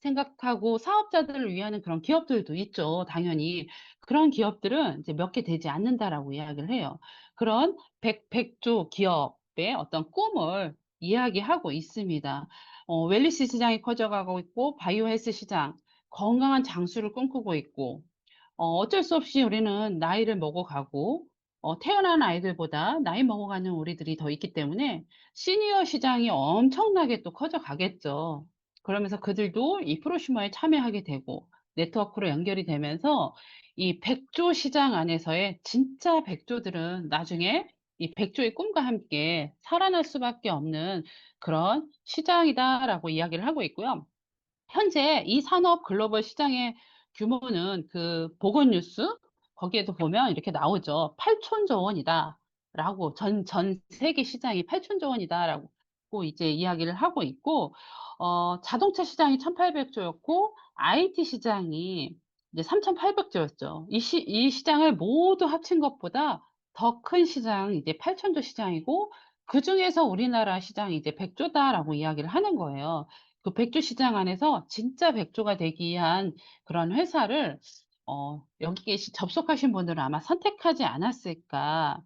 Speaker 1: 생각하고 사업자들을 위하는 그런 기업들도 있죠, 당연히. 그런 기업들은 이제 몇 개 되지 않는다라고 이야기를 해요. 그런 백조 기업의 어떤 꿈을 이야기하고 있습니다. 웰니스 시장이 커져가고 있고 바이오 헬스 시장, 건강한 장수를 꿈꾸고 있고 어쩔 수 없이 우리는 나이를 먹어가고 태어난 아이들보다 나이 먹어가는 우리들이 더 있기 때문에 시니어 시장이 엄청나게 또 커져가겠죠. 그러면서 그들도 이 프로슈머에 참여하게 되고 네트워크로 연결이 되면서 이 백조 시장 안에서의 진짜 백조들은 나중에 이 백조의 꿈과 함께 살아날 수밖에 없는 그런 시장이다라고 이야기를 하고 있고요. 현재 이 산업 글로벌 시장의 규모는 그 보건뉴스 거기에도 보면 이렇게 나오죠. 8천조 원이다라고 전 세계 시장이 8천조 원이다라고 이제 이야기를 하고 있고 자동차 시장이 1,800조였고 IT 시장이 이제 3,800조였죠. 이 시장을 모두 합친 것보다 더 큰 시장이 이제 8천조 시장이고 그중에서 우리나라 시장이 이제 100조다라고 이야기를 하는 거예요. 그 백조 시장 안에서 진짜 백조가 되기 위한 그런 회사를 여기에 접속하신 분들은 아마 선택하지 않았을까.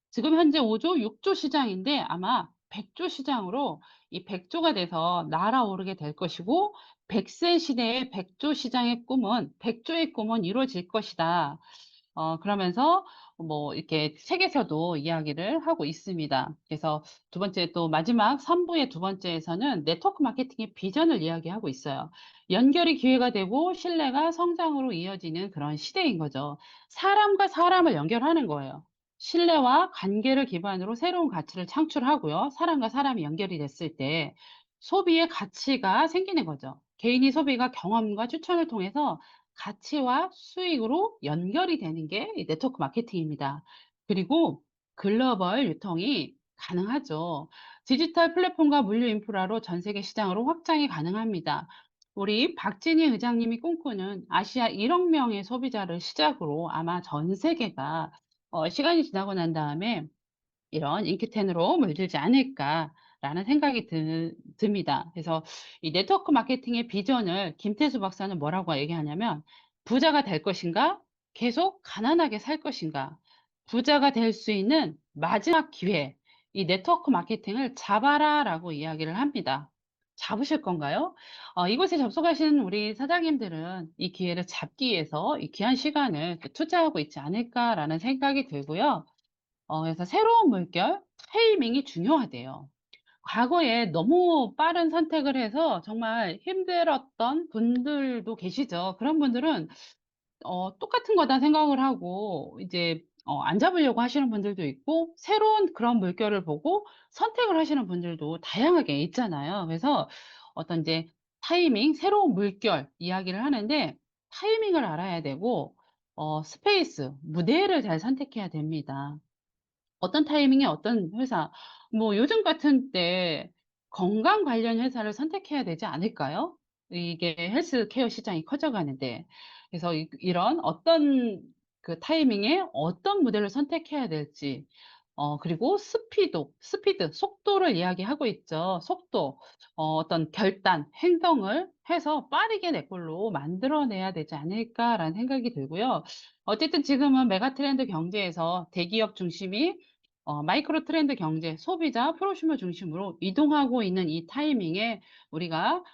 Speaker 1: 지금 현재 5조, 6조 시장인데 아마 100조 시장으로 이 100조가 돼서 날아오르게 될 것이고 100세 시대의 100조 시장의 꿈은 100조의 꿈은 이루어질 것이다. 그러면서 뭐 이렇게 책에서도 이야기를 하고 있습니다. 그래서 두 번째 또 마지막 3 부의 두 번째에서는 네트워크 마케팅의 비전을 이야기하고 있어요. 연결이 기회가 되고 신뢰가 성장으로 이어지는 그런 시대인 거죠. 사람과 사람을 연결하는 거예요. 신뢰와 관계를 기반으로 새로운 가치를 창출하고요. 사람과 사람이 연결이 됐을 때 소비의 가치가 생기는 거죠. 개인이 소비가 경험과 추천을 통해서 가치와 수익으로 연결이 되는 게 이 네트워크 마케팅입니다. 그리고 글로벌 유통이 가능하죠. 디지털 플랫폼과 물류 인프라로 전 세계 시장으로 확장이 가능합니다. 우리 박진희 의장님이 꿈꾸는 아시아 1억 명의 소비자를 시작으로 아마 전 세계가 시간이 지나고 난 다음에 이런 인기텐으로 물들지 않을까라는 생각이 듭니다. 그래서 이 네트워크 마케팅의 비전을 김태수 박사는 뭐라고 얘기하냐면 부자가 될 것인가? 계속 가난하게 살 것인가? 부자가 될 수 있는 마지막 기회. 이 네트워크 마케팅을 잡아라라고 이야기를 합니다. 잡으실 건가요? 이곳에 접속하신 우리 사장님들은 이 기회를 잡기 위해서 이 귀한 시간을 투자하고 있지 않을까라는 생각이 들고요. 그래서 새로운 물결, 타이밍이 중요하대요. 과거에 너무 빠른 선택을 해서 정말 힘들었던 분들도 계시죠. 그런 분들은 똑같은 거다 생각을 하고 이제 안 잡으려고 하시는 분들도 있고, 새로운 그런 물결을 보고 선택을 하시는 분들도 다양하게 있잖아요. 그래서 어떤 이제 타이밍, 새로운 물결 이야기를 하는데, 타이밍을 알아야 되고 스페이스, 무대를 잘 선택해야 됩니다. 어떤 타이밍에 어떤 회사, 뭐 요즘 같은 때 건강 관련 회사를 선택해야 되지 않을까요? 이게 헬스케어 시장이 커져가는데. 그래서 이런 어떤 그 타이밍에 어떤 모델을 선택해야 될지, 그리고 스피드, 속도를 이야기하고 있죠. 속도, 어떤 결단, 행동을 해서 빠르게 내 걸로 만들어내야 되지 않을까라는 생각이 들고요. 어쨌든 지금은 메가 트렌드 경제에서 대기업 중심이 마이크로 트렌드 경제, 소비자, 프로슈머 중심으로 이동하고 있는 이 타이밍에 우리가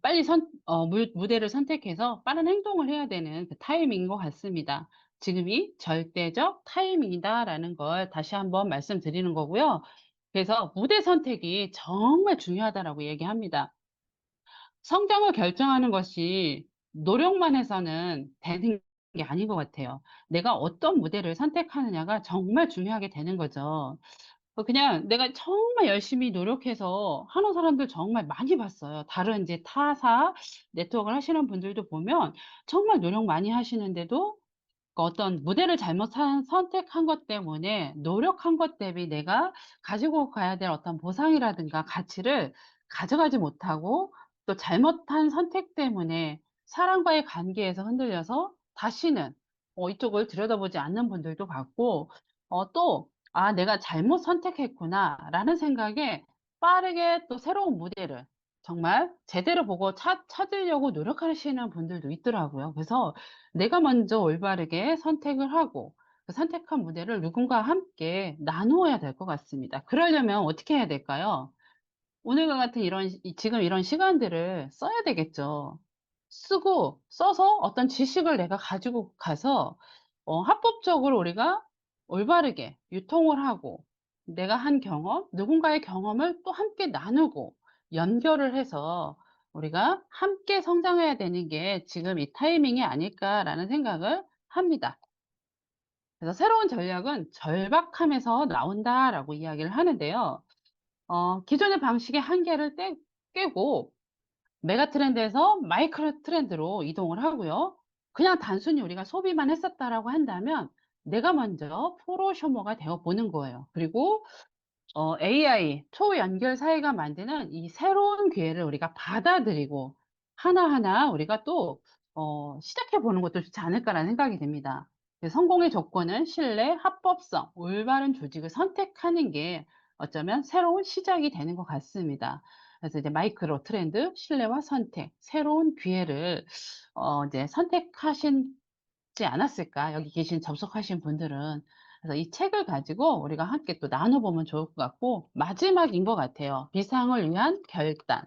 Speaker 1: 빨리 무대를 선택해서 빠른 행동을 해야 되는 그 타이밍인 것 같습니다. 지금이 절대적 타이밍이다라는 걸 다시 한번 말씀드리는 거고요. 그래서 무대 선택이 정말 중요하다라고 얘기합니다. 성장을 결정하는 것이 노력만 해서는 되는 게 아닌 것 같아요. 내가 어떤 무대를 선택하느냐가 정말 중요하게 되는 거죠. 그냥 내가 정말 열심히 노력해서 하는 사람들 정말 많이 봤어요. 다른 이제 타사 네트워크를 하시는 분들도 보면 정말 노력 많이 하시는데도 어떤 무대를 잘못 선택한 것 때문에 노력한 것 대비 내가 가지고 가야 될 어떤 보상이라든가 가치를 가져가지 못하고, 또 잘못한 선택 때문에 사람과의 관계에서 흔들려서 다시는 이쪽을 들여다보지 않는 분들도 봤고, 또 '아 내가 잘못 선택했구나.'라는 생각에 빠르게 또 새로운 무대를 정말 제대로 보고 찾으려고 노력하시는 분들도 있더라고요. 그래서 내가 먼저 올바르게 선택을 하고 그 선택한 무대를 누군가와 함께 나누어야 될 것 같습니다. 그러려면 어떻게 해야 될까요? 오늘과 같은 지금 이런 시간들을 써야 되겠죠. 써서 어떤 지식을 내가 가지고 가서 합법적으로 우리가 올바르게 유통을 하고, 내가 한 경험, 누군가의 경험을 또 함께 나누고 연결을 해서 우리가 함께 성장해야 되는 게 지금 이 타이밍이 아닐까라는 생각을 합니다. 그래서 새로운 전략은 절박함에서 나온다라고 이야기를 하는데요. 기존의 방식의 한계를 깨고 메가 트렌드에서 마이크로 트렌드로 이동을 하고요. 그냥 단순히 우리가 소비만 했었다라고 한다면 내가 먼저 프로셔머가 되어 보는 거예요. 그리고 AI 초연결 사회가 만드는 이 새로운 기회를 우리가 받아들이고 하나하나 우리가 또 시작해 보는 것도 좋지 않을까라는 생각이 듭니다. 성공의 조건은 신뢰, 합법성, 올바른 조직을 선택하는 게 어쩌면 새로운 시작이 되는 것 같습니다. 그래서 이제 마이크로 트렌드, 신뢰와 선택, 새로운 기회를 이제 선택하시지 않았을까? 여기 계신 접속하신 분들은. 그래서 이 책을 가지고 우리가 함께 또 나눠보면 좋을 것 같고, 마지막인 것 같아요. 비상을 위한 결단.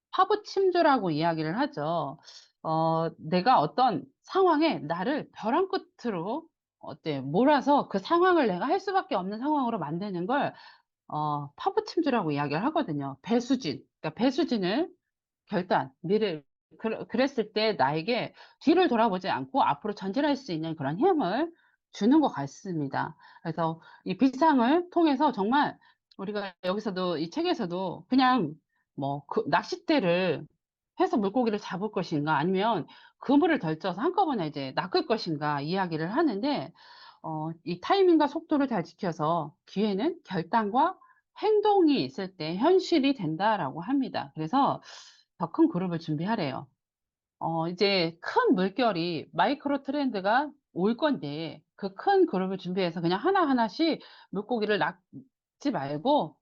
Speaker 1: 파부침주라고 이야기를 하죠. 내가 어떤 상황에 나를 벼랑 끝으로 몰아서 그 상황을 내가 할 수밖에 없는 상황으로 만드는 걸 파부침주라고 이야기를 하거든요. 배수진. 그러니까 배수진을 그랬을 때 나에게 뒤를 돌아보지 않고 앞으로 전진할 수 있는 그런 힘을 주는 것 같습니다. 그래서 이 비상을 통해서 정말 우리가 여기서도 이 책에서도 그냥 뭐 낚싯대를 해서 물고기를 잡을 것인가, 아니면 그물을 덜쳐서 한꺼번에 이제 낚을 것인가 이야기를 하는데, 이 타이밍과 속도를 잘 지켜서 기회는 결단과 행동이 있을 때 현실이 된다라고 합니다. 그래서 더 큰 그룹을 준비하래요. 이제 큰 물결이 마이크로 트렌드가 올 건데, 그 큰 그룹을 준비해서 그냥 하나하나씩 물고기를 낚지 말고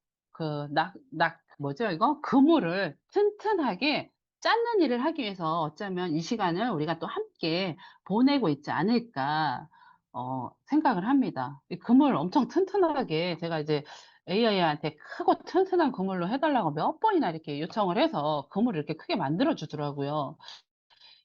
Speaker 1: 뭐죠 이거? 그물을 튼튼하게 쌓는 일을 하기 위해서 어쩌면 이 시간을 우리가 또 함께 보내고 있지 않을까. 생각을 합니다. 이 그물 엄청 튼튼하게 제가 이제 AI한테 크고 튼튼한 그물로 해 달라고 몇 번이나 이렇게 요청을 해서 그물을 이렇게 크게 만들어 주더라고요.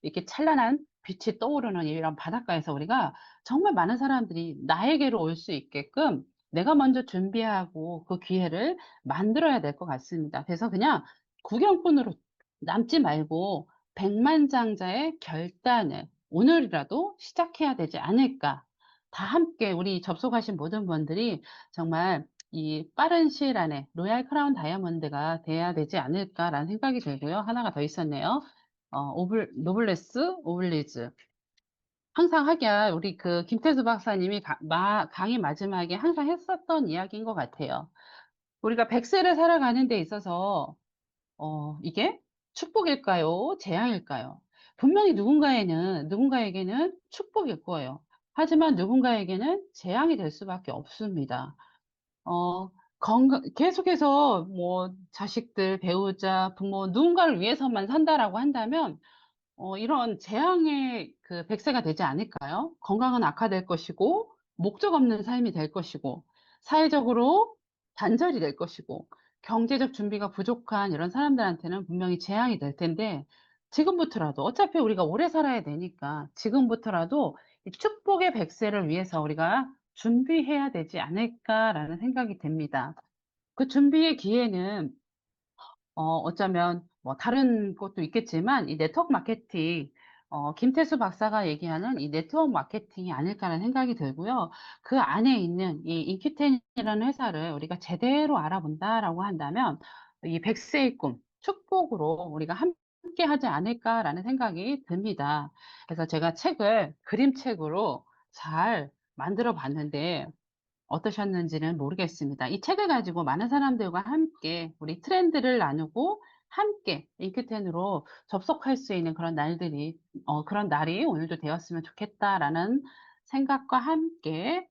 Speaker 1: 이렇게 찬란한 빛이 떠오르는 이런 바닷가에서 우리가 정말 많은 사람들이 나에게로 올 수 있게끔 내가 먼저 준비하고 그 기회를 만들어야 될 것 같습니다. 그래서 그냥 구경꾼으로 남지 말고 백만장자의 결단을 오늘이라도 시작해야 되지 않을까. 다 함께 우리 접속하신 모든 분들이 정말 이 빠른 시일 안에 로얄 크라운 다이아몬드가 돼야 되지 않을까라는 생각이 들고요. 하나가 더 있었네요. 노블레스 오블리주. 항상 하기야 우리 그 김태수 박사님이 강의 마지막에 항상 했었던 이야기인 것 같아요. 우리가 100세를 살아가는 데 있어서 이게 축복일까요? 재앙일까요? 분명히 누군가에게는 축복일 거예요. 하지만 누군가에게는 재앙이 될 수밖에 없습니다. 계속해서 뭐 자식들, 배우자, 부모, 누군가를 위해서만 산다라고 한다면 이런 재앙의 그 백세가 되지 않을까요? 건강은 악화될 것이고, 목적 없는 삶이 될 것이고, 사회적으로 단절이 될 것이고, 경제적 준비가 부족한 이런 사람들한테는 분명히 재앙이 될 텐데, 지금부터라도, 어차피 우리가 오래 살아야 되니까, 지금부터라도 이 축복의 백세를 위해서 우리가 준비해야 되지 않을까라는 생각이 듭니다. 그 준비의 기회는 어쩌면 뭐 다른 것도 있겠지만 이 네트워크 마케팅, 김태수 박사가 얘기하는 이 네트워크 마케팅이 아닐까라는 생각이 들고요. 그 안에 있는 이 인큐텐이라는 회사를 우리가 제대로 알아본다라고 한다면 이 백세의 꿈, 축복으로 우리가 함께 하지 않을까라는 생각이 듭니다. 그래서 제가 책을 그림책으로 잘 만들어 봤는데 어떠셨는지는 모르겠습니다. 이 책을 가지고 많은 사람들과 함께 우리 트렌드를 나누고 함께 링크텐으로 접속할 수 있는 그런 날이 오늘도 되었으면 좋겠다라는 생각과 함께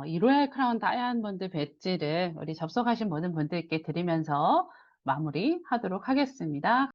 Speaker 1: 이 로얄 크라운 다이아몬드 배지를 우리 접속하신 모든 분들께 드리면서 마무리하도록 하겠습니다.